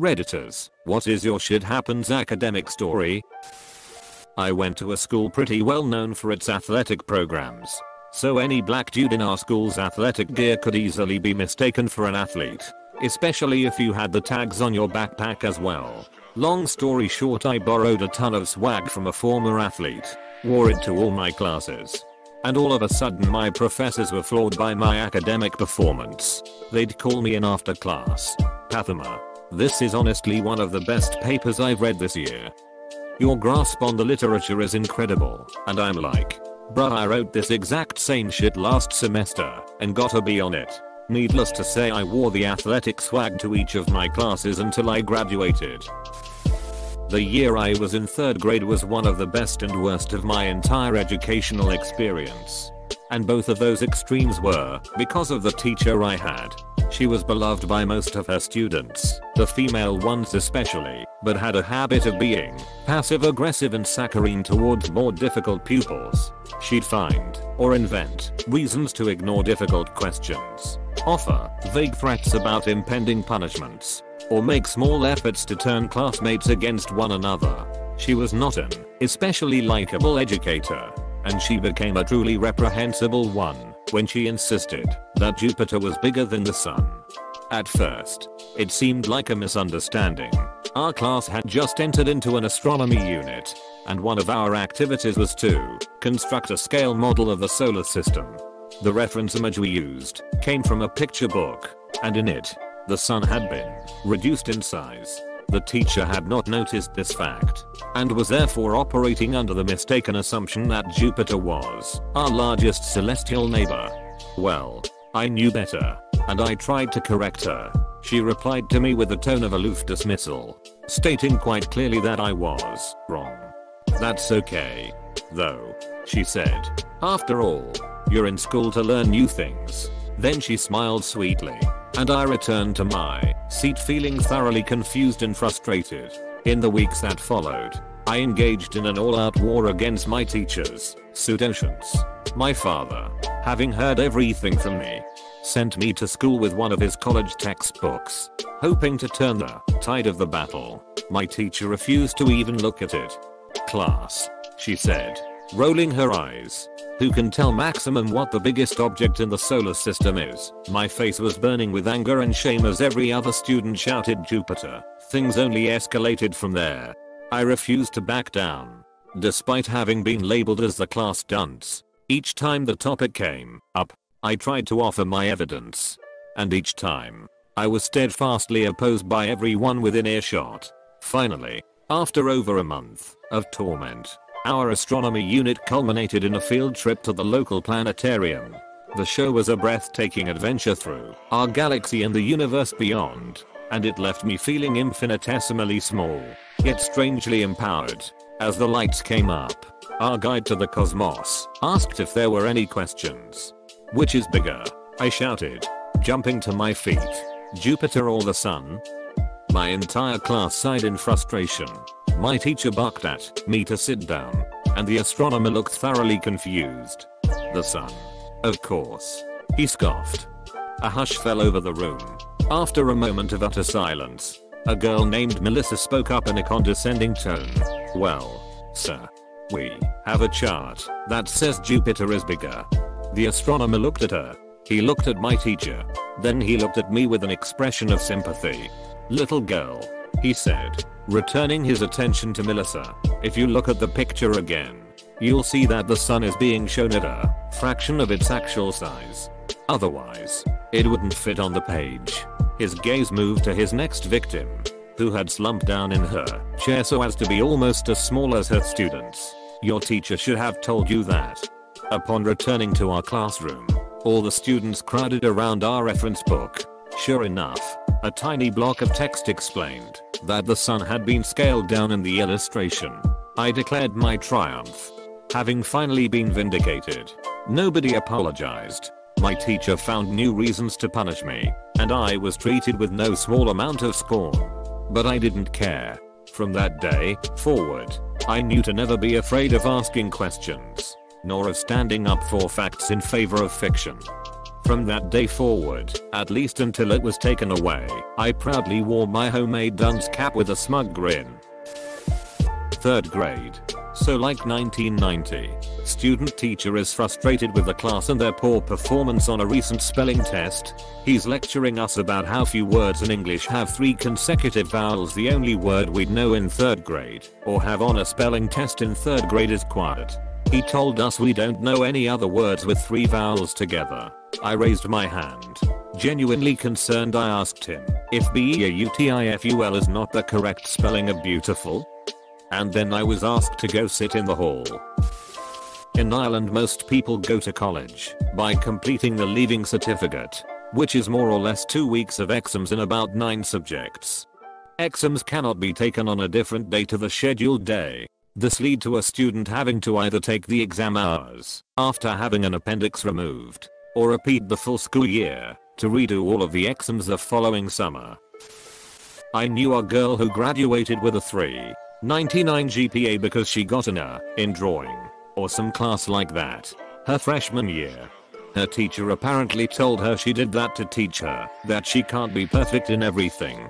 Redditors, what is your shit happens academic story? I went to a school pretty well known for its athletic programs. So any black dude in our school's athletic gear could easily be mistaken for an athlete. Especially if you had the tags on your backpack as well. Long story short, I borrowed a ton of swag from a former athlete. Wore it to all my classes. And all of a sudden my professors were floored by my academic performance. They'd call me in after class. Pathema, this is honestly one of the best papers I've read this year. Your grasp on the literature is incredible. And I'm like, bruh, I wrote this exact same shit last semester and got a B on it. Needless to say, I wore the athletic swag to each of my classes until I graduated. The year I was in 3rd grade was one of the best and worst of my entire educational experience. And both of those extremes were because of the teacher I had. She was beloved by most of her students, the female ones especially, but had a habit of being passive-aggressive and saccharine towards more difficult pupils. She'd find or invent reasons to ignore difficult questions, offer vague threats about impending punishments, or make small efforts to turn classmates against one another. She was not an especially likable educator, and she became a truly reprehensible one when she insisted that Jupiter was bigger than the sun. At first, it seemed like a misunderstanding. Our class had just entered into an astronomy unit, and one of our activities was to construct a scale model of the solar system. The reference image we used came from a picture book, and in it, the sun had been reduced in size. The teacher had not noticed this fact, and was therefore operating under the mistaken assumption that Jupiter was our largest celestial neighbor. Well, I knew better, and I tried to correct her. She replied to me with a tone of aloof dismissal, stating quite clearly that I was wrong. That's okay, though, she said. After all, you're in school to learn new things. Then she smiled sweetly, and I returned to my seat feeling thoroughly confused and frustrated. In the weeks that followed, I engaged in an all-out war against my teachers, pseudoscience. My father, having heard everything from me, sent me to school with one of his college textbooks, hoping to turn the tide of the battle. My teacher refused to even look at it. Class, she said, rolling her eyes. Who can tell maximum what the biggest object in the solar system is? My face was burning with anger and shame as every other student shouted Jupiter. Things only escalated from there. I refused to back down, despite having been labeled as the class dunce. Each time the topic came up, I tried to offer my evidence. And each time, I was steadfastly opposed by everyone within earshot. Finally, after over a month of torment, our astronomy unit culminated in a field trip to the local planetarium. The show was a breathtaking adventure through our galaxy and the universe beyond, and it left me feeling infinitesimally small, yet strangely empowered. As the lights came up, our guide to the cosmos asked if there were any questions. Which is bigger? I shouted, jumping to my feet. Jupiter or the sun? My entire class sighed in frustration. My teacher barked at me to sit down, and the astronomer looked thoroughly confused. The sun. Of course. He scoffed. A hush fell over the room. After a moment of utter silence, a girl named Melissa spoke up in a condescending tone. Well, sir, we have a chart that says Jupiter is bigger. The astronomer looked at her. He looked at my teacher. Then he looked at me with an expression of sympathy. Little girl, he said, returning his attention to Melissa, if you look at the picture again, you'll see that the sun is being shown at a fraction of its actual size. Otherwise, it wouldn't fit on the page. His gaze moved to his next victim, who had slumped down in her chair so as to be almost as small as her students. Your teacher should have told you that. Upon returning to our classroom, all the students crowded around our reference book. Sure enough, a tiny block of text explained that the sun had been scaled down in the illustration. I declared my triumph. Having finally been vindicated, nobody apologized. My teacher found new reasons to punish me, and I was treated with no small amount of scorn. But I didn't care. From that day forward, I knew to never be afraid of asking questions, nor of standing up for facts in favor of fiction. From that day forward, at least until it was taken away, I proudly wore my homemade dunce cap with a smug grin. 3rd grade. So like 1990. Student teacher is frustrated with the class and their poor performance on a recent spelling test. He's lecturing us about how few words in English have 3 consecutive vowels. The only word we'd know in 3rd grade or have on a spelling test in 3rd grade is quiet. He told us we don't know any other words with 3 vowels together. I raised my hand. Genuinely concerned, I asked him if beautiful is not the correct spelling of beautiful. And then I was asked to go sit in the hall. In Ireland, most people go to college by completing the leaving certificate, which is more or less 2 weeks of exams in about 9 subjects. Exams cannot be taken on a different day to the scheduled day. This leads to a student having to either take the exam hours after having an appendix removed, or repeat the full school year to redo all of the exams the following summer. I knew a girl who graduated with a 3.99 GPA because she got an A in drawing or some class like that her freshman year. Her teacher apparently told her she did that to teach her that she can't be perfect in everything.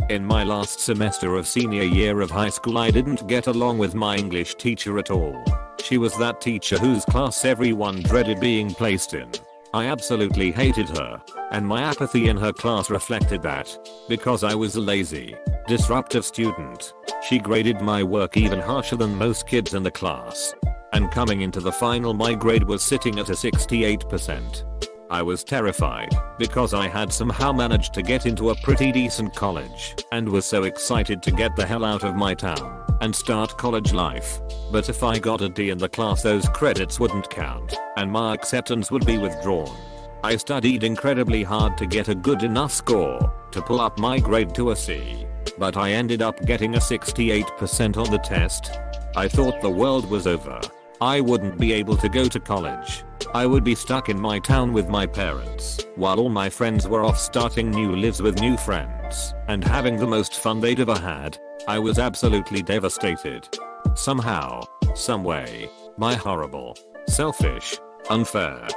In my last semester of senior year of high school, I didn't get along with my English teacher at all. She was that teacher whose class everyone dreaded being placed in. I absolutely hated her, and my apathy in her class reflected that. Because I was a lazy, disruptive student, she graded my work even harsher than most kids in the class. And coming into the final, my grade was sitting at a 68%. I was terrified because I had somehow managed to get into a pretty decent college and was so excited to get the hell out of my town and start college life. But if I got a D in the class, those credits wouldn't count and my acceptance would be withdrawn. I studied incredibly hard to get a good enough score to pull up my grade to a C, but I ended up getting a 68% on the test. I thought the world was over. I wouldn't be able to go to college. I would be stuck in my town with my parents while all my friends were off starting new lives with new friends and having the most fun they'd ever had. I was absolutely devastated. Somehow, someway, my horrible, selfish, unfair,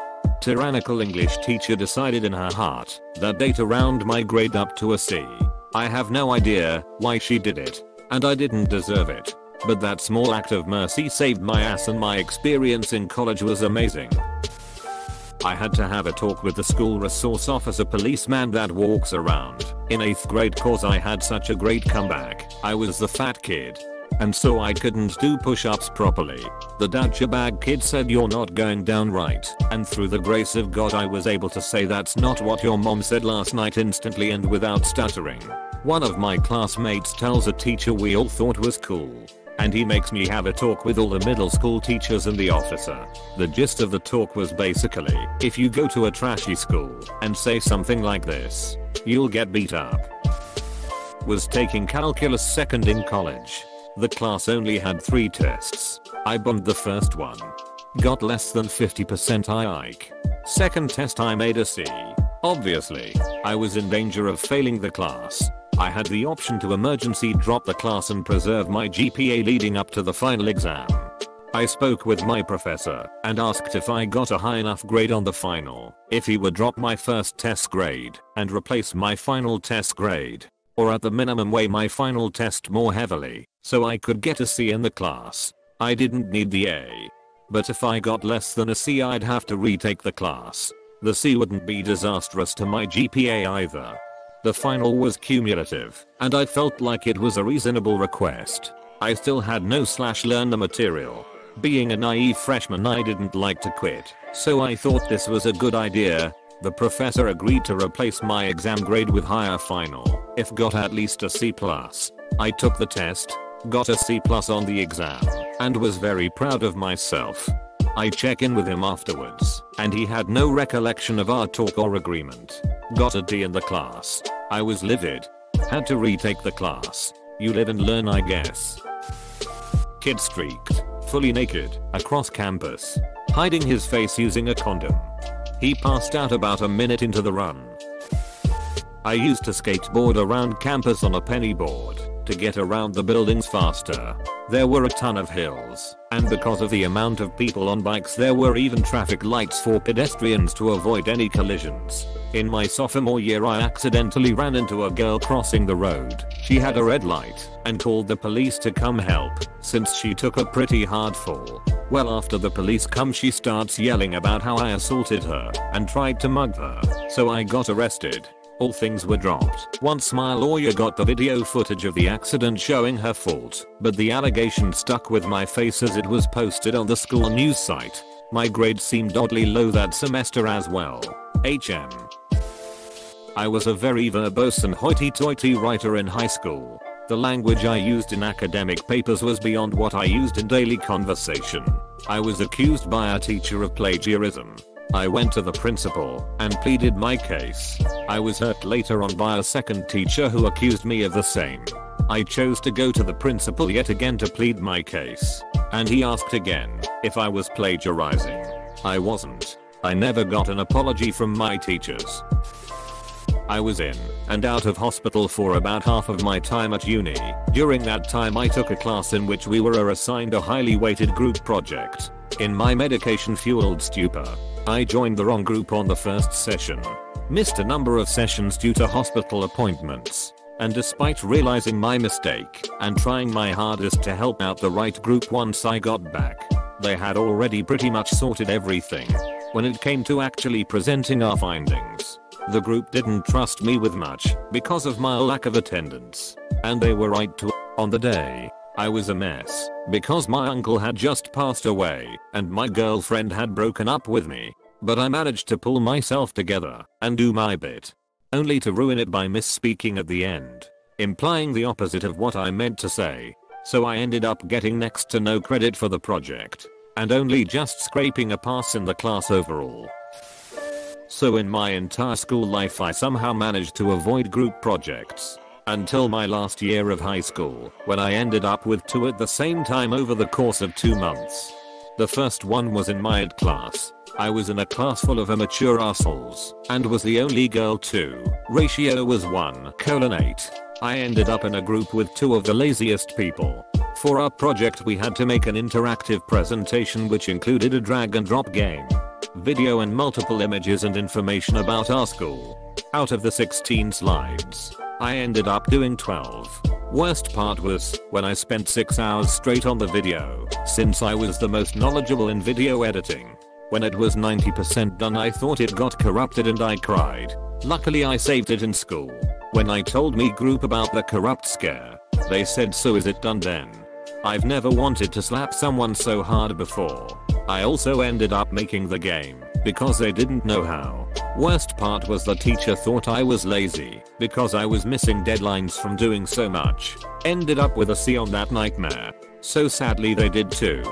tyrannical English teacher decided in her heart that day to round my grade up to a C. I have no idea why she did it, and I didn't deserve it. But that small act of mercy saved my ass, and my experience in college was amazing. I had to have a talk with the school resource officer policeman that walks around in 8th grade cause I had such a great comeback. I was the fat kid, and so I couldn't do push-ups properly. The Dutcher bag kid said, "You're not going down right," and through the grace of God I was able to say, "That's not what your mom said last night," instantly and without stuttering. One of my classmates tells a teacher we all thought was cool, and he makes me have a talk with all the middle school teachers and the officer. The gist of the talk was basically, if you go to a trashy school and say something like this, you'll get beat up. Was taking calculus 2nd in college. The class only had 3 tests. I bombed the first one. Got less than 50% IQ. Second test I made a C. Obviously, I was in danger of failing the class. I had the option to emergency drop the class and preserve my GPA leading up to the final exam. I spoke with my professor and asked if I got a high enough grade on the final, if he would drop my first test grade and replace my final test grade, or at the minimum weigh my final test more heavily so I could get a C in the class. I didn't need the A. But if I got less than a C, I'd have to retake the class. The C wouldn't be disastrous to my GPA either. The final was cumulative, and I felt like it was a reasonable request. I still had no /learn the material. Being a naive freshman, I didn't like to quit, so I thought this was a good idea. The professor agreed to replace my exam grade with higher final if got at least a C+. I took the test, got a C+ on the exam, and was very proud of myself. I check in with him afterwards, and he had no recollection of our talk or agreement. Got a D in the class. I was livid. Had to retake the class. You live and learn, I guess. Kid streaked, fully naked, across campus, hiding his face using a condom. He passed out about a minute into the run. I used to skateboard around campus on a penny board. to get around the buildings faster. There were a ton of hills, and because of the amount of people on bikes there were even traffic lights for pedestrians to avoid any collisions. In my sophomore year I accidentally ran into a girl crossing the road. She had a red light and called the police to come help since she took a pretty hard fall. Well, after the police come she starts yelling about how I assaulted her and tried to mug her, so I got arrested. All things were dropped once my lawyer got the video footage of the accident showing her fault, but the allegation stuck with my face as it was posted on the school news site. My grade seemed oddly low that semester as well. HM. I was a very verbose and hoity-toity writer in high school. The language I used in academic papers was beyond what I used in daily conversation. I was accused by a teacher of plagiarism. I went to the principal and pleaded my case. I was hurt later on by a second teacher who accused me of the same. I chose to go to the principal yet again to plead my case, and he asked again if I was plagiarizing. I wasn't. I never got an apology from my teachers. I was in and out of hospital for about half of my time at uni. During that time I took a class in which we were assigned a highly weighted group project. In my medication-fueled stupor, I joined the wrong group on the first session, missed a number of sessions due to hospital appointments, and despite realizing my mistake and trying my hardest to help out the right group once I got back, they had already pretty much sorted everything. When it came to actually presenting our findings, the group didn't trust me with much because of my lack of attendance, and they were right to. On the day, I was a mess because my uncle had just passed away and my girlfriend had broken up with me, but I managed to pull myself together and do my bit, only to ruin it by misspeaking at the end, implying the opposite of what I meant to say. So I ended up getting next to no credit for the project and only just scraping a pass in the class overall. So in my entire school life I somehow managed to avoid group projects until my last year of high school, when I ended up with 2 at the same time over the course of 2 months. The first one was in my ed class. I was in a class full of immature assholes and was the only girl too. Ratio was 1:8. I ended up in a group with 2 of the laziest people. For our project we had to make an interactive presentation which included a drag and drop game, video and multiple images and information about our school. Out of the 16 slides, I ended up doing 12. Worst part was when I spent 6 hours straight on the video, since I was the most knowledgeable in video editing. When it was 90% done I thought it got corrupted and I cried. Luckily I saved it in school. When I told my group about the corrupt scare, they said, "So is it done then?" I've never wanted to slap someone so hard before. I also ended up making the game because they didn't know how. Worst part was the teacher thought I was lazy because I was missing deadlines from doing so much. Ended up with a C on that nightmare. So sadly they did too.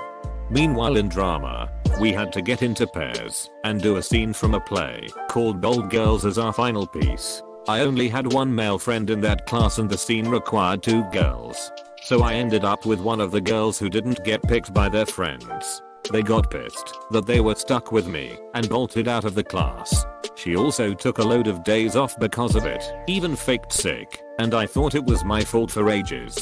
Meanwhile in drama, we had to get into pairs and do a scene from a play called Bold Girls as our final piece. I only had one male friend in that class and the scene required 2 girls. So I ended up with one of the girls who didn't get picked by their friends. They got pissed that they were stuck with me and bolted out of the class. She also took a load of days off because of it, even faked sick, and I thought it was my fault for ages.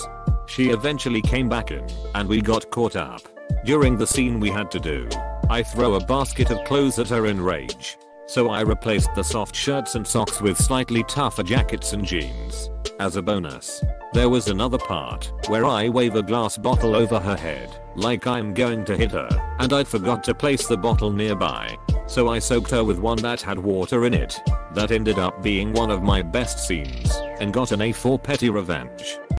She eventually came back in and we got caught up. During the scene we had to do, I throw a basket of clothes at her in rage. So I replaced the soft shirts and socks with slightly tougher jackets and jeans. As a bonus, there was another part where I wave a glass bottle over her head like I'm going to hit her, and I'd forgot to place the bottle nearby. So I soaked her with one that had water in it. That ended up being one of my best scenes and got an A for petty revenge.